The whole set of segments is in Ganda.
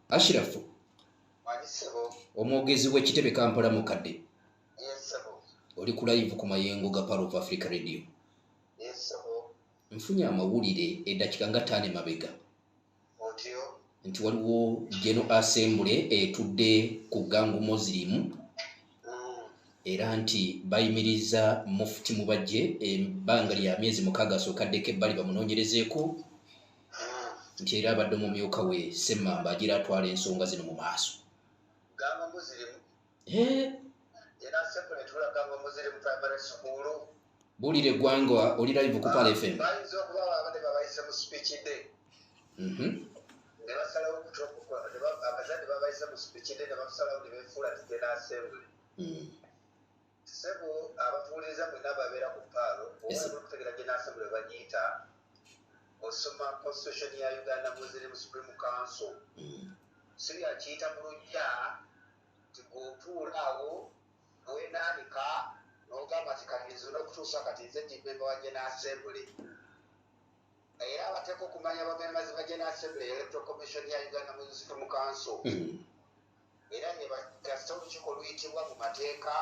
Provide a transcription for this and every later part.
Ashirafu omwogezi w'ekitebe Kampala mukadde oli ku live ku mayengo ga Power of Africa Radio. Nfunye amawulire eddakika nga 5 mabega nti waliwo General Assembly etudde ku Gangu Muslim era nti bayimiriza Mufti Mubajje ebbanga lya myezi 6 asookaddeko ebbali bamunoonyerezeeko nti era abadde omumyuka we Ssemamba agira atwala ensonga zino mu maaso. Gangu Muslim General Assembly etula Gangu Muslim Primary School bulire eggwanga oli live ku Pale FM. Bayinza okuba abadde babayise mu speech day. Ne basalawo abazadde babayise mu speech day ne basalawo ne beefuula nti General Assembly. Sebo abafuuliza mwenna babeera ku Palo oba okutegera General Assembly we banyiita osoma constitution ya Uganda Muslim Supreme Council. Siri akiyita mu lujja nti gwotuulaawo weenaanika n'ogamba nti katizo n'okutuusa kati nze jibemba wa General Assembly. Era abateeka okumanya abamembazi ba General Assembly Electoral Commission ya Uganda Muslim Supreme Council. Era ne bagasita olukiiko luyitibwa mu mateeka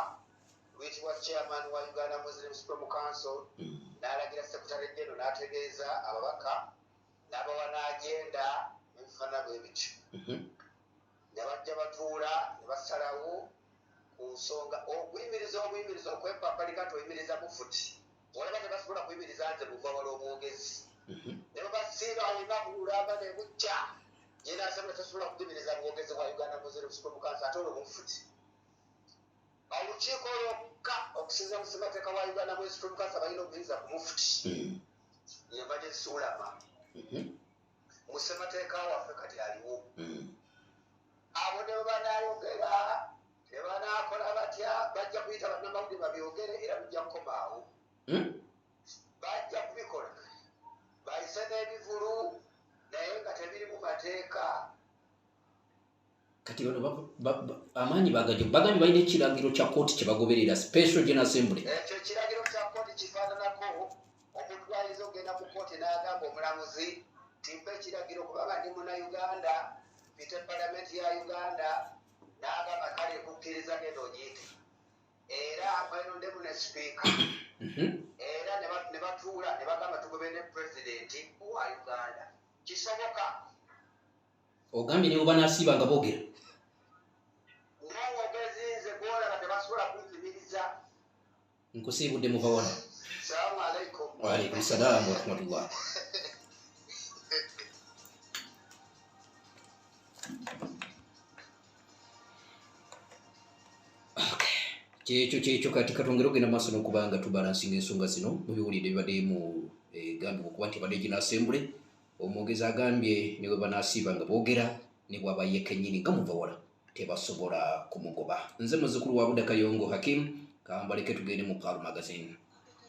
luyitibwa chairman wa Uganda Muslim Supreme Council n'alagira Secretary General n'ategeeza ababaka n'abawa n'agenda n'ebifaanana bwe bityo. Ne bajja batuula ne basalawo ku nsonga okuyimiriza okwepapalika nti oyimiriza Mufti olaba ne basobola kuyimiriza nze buva wala omwogezi ne babasiiba olunaku lulamba ne bujja General Assembly tasobola kuyimiriza mwogezi wa Uganda Muslim Supreme Council ate olwo Mufti. Olukiiko lwokka okusinza mu ssemateeka wa Uganda Muslim Supreme Council balina okuyinza ku Mufti ye Mbadde Sulama mu ssemateeka waffe kati aliwo. Abo ne banaayogera ne banaakola batya bajja kuyita bannamawulire babyogere era bijja kukomaawo. Bajja kubikola bayise n'ebivulu naye nga tebiri mu mateeka. Kati bano amaanyi bagambye balina ekiragiro kya kkooti kye bagoberera Special General Assembly. Ekyo ekiragiro kya kkooti kifaananako omuntu ayinza okugenda mu kkooti n'agamba omulamuzi timpa ekiragiro kubanga ndi Munnayuganda mpite Palamenti ya Uganda n'agamba kale kukkiriza genda onyiite era mwenondemu ne sipiika era ne batuula ne bagamba tugobe ne pulezidenti wa Uganda. Kisoboka ogambye ne bwe banaasiibanga boogera n'omwogezi nze gwolaba tebasobola kunzimiriza. Nkusiibudde muva wala. Salaamu alaikum. Wa alaikum salaam wa rahmatullah. Kyekyo kati katongera ogenda maaso n'okubanga tubalansinga ensonga zino mu biwulire bibadde mu gambibwa okuba nti badde General Assembly omwogezi agambye ne bwe banaasiibanga boogera ne bw'aba ye kennyini nga muva wala tebasobola kumugoba. Nze muzzukulu wa Buda Kayongo Hakim kambaleke tugende mu Pal Magazine.